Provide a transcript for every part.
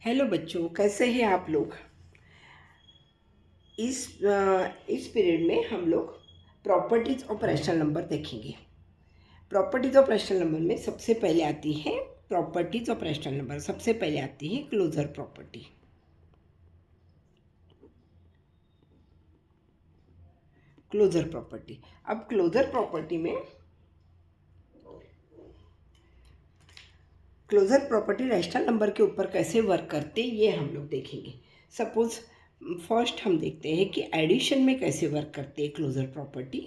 Hello बच्चों, कैसे हैं आप लोग। इस पीरियड में हम लोग प्रॉपर्टीज ऑफ रैशनल नंबर देखेंगे। प्रॉपर्टीज ऑफ रैशनल नंबर में सबसे पहले आती है प्रॉपर्टीज ऑफ रैशनल नंबर। सबसे पहले आती है क्लोजर प्रॉपर्टी। Closure property. अब क्लोजर प्रॉपर्टी में क्लोजर प्रॉपर्टी रैशनल नंबर के ऊपर कैसे वर्क करते ये हम लोग देखेंगे। सपोज फर्स्ट हम देखते हैं कि एडिशन में कैसे वर्क करते हैं closure property.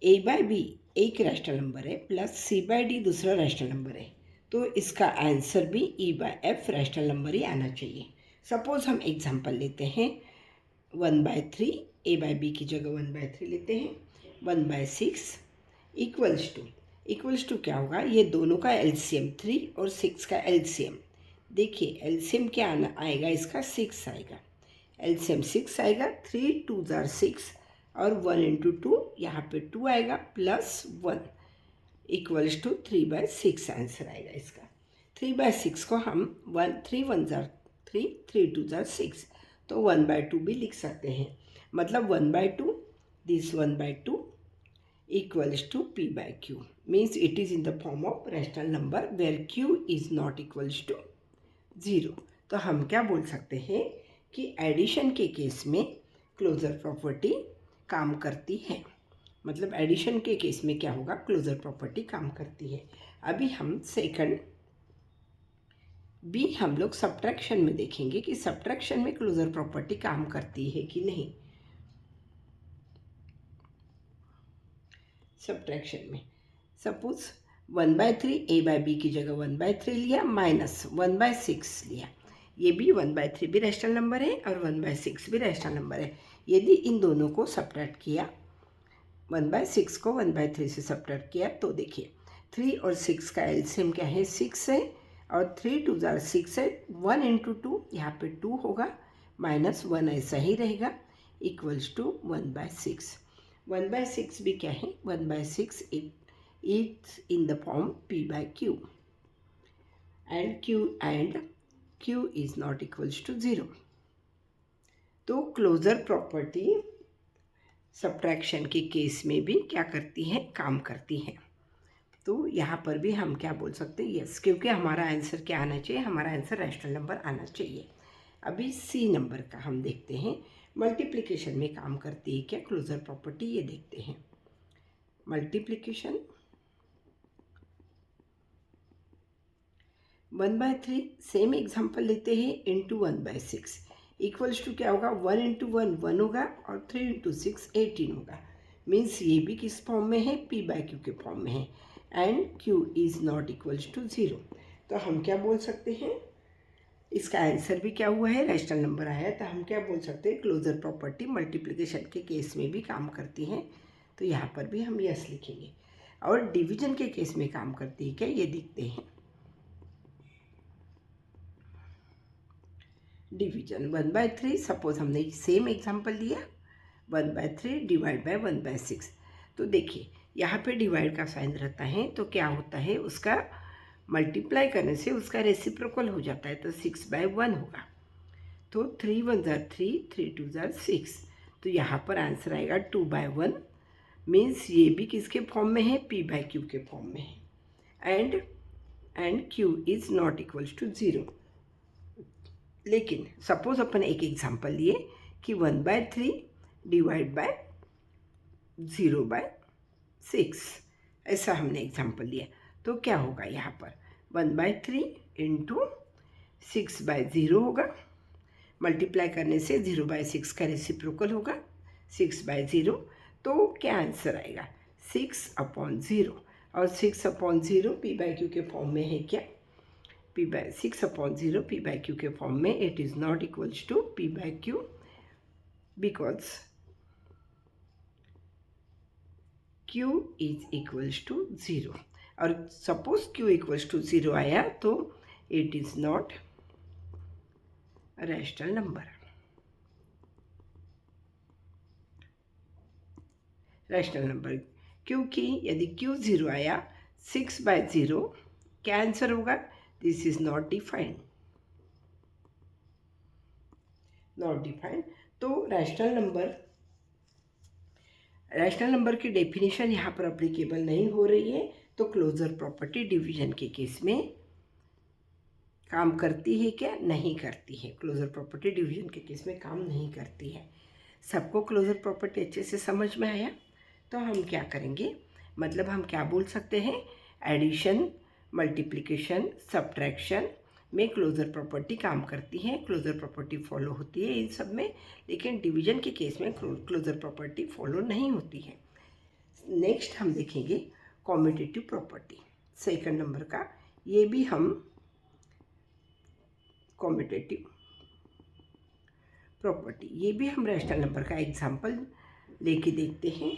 A by B एक रैशनल नंबर है प्लस सी बाय डी दूसरा रैशनल नंबर है, तो इसका आंसर भी E by F rational number ही आना चाहिए। सपोज हम एग्जांपल लेते हैं 1/3, ए बाय बी की जगह 1/3 लेते हैं। 1/6 इक्वल्स टू क्या होगा, ये दोनों का एलसीएम 3 और 6 का एलसीएम। देखिए एलसीएम क्या आएगा, इसका 6 आएगा। एलसीएम 6 आएगा, 3 2 जार 6 और 1 इंटू 2 यहाँ पे 2 आएगा प्लस 1 इक्वल्स टू 3/6 आंसर आएगा इसका। 3/6 को हम 3 1 जार 3 3 2 जार 6, तो 1/2 भी लिख सकते हैं। मतलब 1/2 this 1/2 equals to p by q, means it is in the form of rational number where q is not equals to 0। तो हम क्या बोल सकते हैं कि एडिशन के केस में क्लोजर प्रॉपर्टी काम करती है। मतलब एडिशन के केस में क्या होगा, क्लोजर प्रॉपर्टी काम करती है। अभी हम सेकंड बी हम लोग सब्ट्रैक्शन में देखेंगे कि सब्ट्रैक्शन में क्लोजर प्रॉपर्टी काम करती है कि नहीं। सब्ट्रैक्शन में सपोज 1/3 ए बाय बी की जगह 1/3 लिया माइनस 1/6 लिया। ये भी 1/3 भी रैशनल नंबर है और 1/6 भी रैशनल नंबर है। यदि इन दोनों को सब्ट्रैक्ट किया, 1/6 को 1/3 से सब्ट्रैक्ट किया, तो देखिए 3 और 6 का एलसीएम क्या है, 6 है और 3 2 जार 6 है। 1 इंटू 2 यहाँ पे 2 होगा माइनस 1 ऐसा ही रहेगा इक्वल्स टू 1/6। 1/6 भी क्या है, 1/6 it's in the form p by q and q is not equals to 0। तो क्लोजर प्रॉपर्टी सब्ट्रैक्शन के केस में भी क्या करती है, काम करती है। तो यहाँ पर भी हम क्या बोल सकते हैं, यस, क्योंकि हमारा आंसर क्या आना चाहिए, हमारा आंसर रैशनल नंबर आना चाहिए। अभी सी नंबर का हम देखते हैं, मल्टीप्लिकेशन में काम करती है क्या क्लोजर प्रॉपर्टी, ये देखते हैं। मल्टीप्लिकेशन 1/3 सेम एग्जाम्पल लेते हैं इंटू 1/6 इक्वल्स टू क्या होगा, 1 इंटू 1 1 होगा और 3 इंटू 6 18 होगा। मीन्स ये भी किस फॉर्म में है, p by q के फॉर्म में है and q is not equals to 0। तो हम क्या बोल सकते हैं, इसका आंसर भी क्या हुआ है, रैशनल नंबर आया। तो हम क्या बोल सकते हैं, क्लोजर प्रॉपर्टी मल्टीप्लिकेशन के केस में भी काम करती है। तो यहाँ पर भी हम यस लिखेंगे। और डिवीजन के केस में काम करती है क्या, ये देखते हैं। डिवीजन 1/3, सपोज हमने सेम एग्जांपल लिया 1/3 डिवाइड बाय 1/6। तो देखिए यहाँ पे डिवाइड का साइन रहता है, तो क्या होता है, उसका मल्टीप्लाई करने से उसका रेसिप्रोकल हो जाता है, तो 6/1 होगा। तो 3 1 जार 3 3 2 जार 6, तो यहाँ पर आंसर आएगा 2/1। मीन्स ये भी किसके फॉर्म में है, p by q के फॉर्म में है and q is not equals to 0। लेकिन सपोज अपन एक एग्जांपल लिए कि 1/3 डिवाइड बाय 0/6, ऐसा हमने एग्जांपल लिया। तो क्या होगा यहाँ पर, 1/3 इंटू 6/0 होगा, मल्टीप्लाई करने से 0/6 का रेसिप्रोकल होगा 6/0। तो क्या आंसर आएगा, 6/0। और 6/0 p by q के फॉर्म में है क्या, p/6/0 p by q के फॉर्म में, it is not equals to p by q because q is equals to 0। और सपोज q इक्वल्स टू 0 आया तो it is not rational number. Rational number क्योंकि यदि q 0 आया 6/0 क्या आंसर होगा, this is not defined, not defined. तो rational number की डेफिनेशन यहाँ पर अप्लीकेबल नहीं हो रही है। तो क्लोजर प्रॉपर्टी डिवीजन के केस में काम करती है क्या? नहीं करती है। क्लोजर प्रॉपर्टी डिवीजन के केस में काम नहीं करती है। सबको क्लोजर प्रॉपर्टी अच्छे से समझ में आया? तो हम क्या करेंगे, मतलब हम क्या बोल सकते हैं, एडिशन, मल्टीप्लिकेशन, सब्ट्रैक्शन में क्लोजर प्रॉपर्टी काम करती है, क्लोजर प्रॉपर्टी फॉलो होती है इन सब में, लेकिन डिवीजन के केस में क्लोजर प्रॉपर्टी फॉलो नहीं होती है। नेक्स्ट हम देखेंगे कॉम्यूटेटिव प्रॉपर्टी, सेकंड नंबर का। ये भी हम कॉम्यूटेटिव प्रॉपर्टी, ये भी हम रैशनल नंबर का एग्जांपल लेके देखते हैं।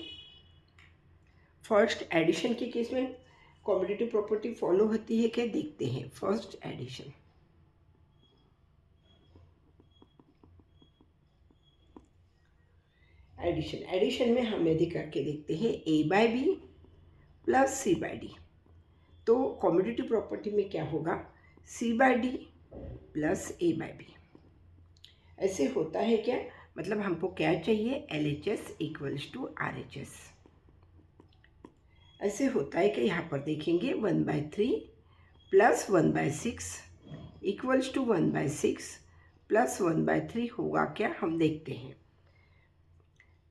फर्स्ट एडिशन के केस में कॉम्यूटेटिव प्रॉपर्टी फॉलो होती है क्या, देखते हैं। फर्स्ट एडिशन, एडिशन में हम यदि करके देखते हैं a by B plus c by D, तो कॉम्यूटेटिव प्रॉपर्टी में क्या होगा, c by D plus a by B. ऐसे होता है क्या, मतलब हमको क्या चाहिए, LHS इक्वल्स टू RHS। ऐसे होता है कि यहाँ पर देखेंगे 1/3 प्लस 1/6 इक्वल्स टू 1/6 प्लस 1/3 होगा क्या, हम देखते हैं।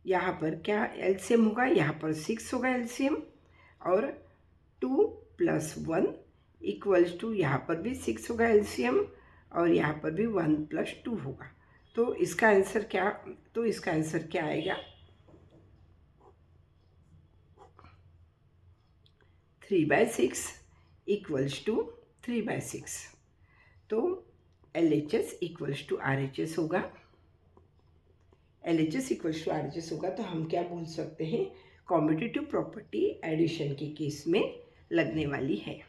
यहाँ पर क्या एलसीएम होगा, यहाँ पर 6 होगा एलसीएम, और 2 प्लस 1 इक्वल्स टू, यहाँ पर भी 6 होगा एलसीएम, और यहाँ पर भी 1 प्लस 2 होगा। तो इसका आंसर क्या आएगा, 3/6 इक्वल्स टू 3/6। तो LHS इक्वल्स टू RHS होगा। LHS इक्वल्स टू RHS होगा, तो हम क्या बोल सकते हैं, कॉम्यूटेटिव प्रॉपर्टी एडिशन के केस में लगने वाली है।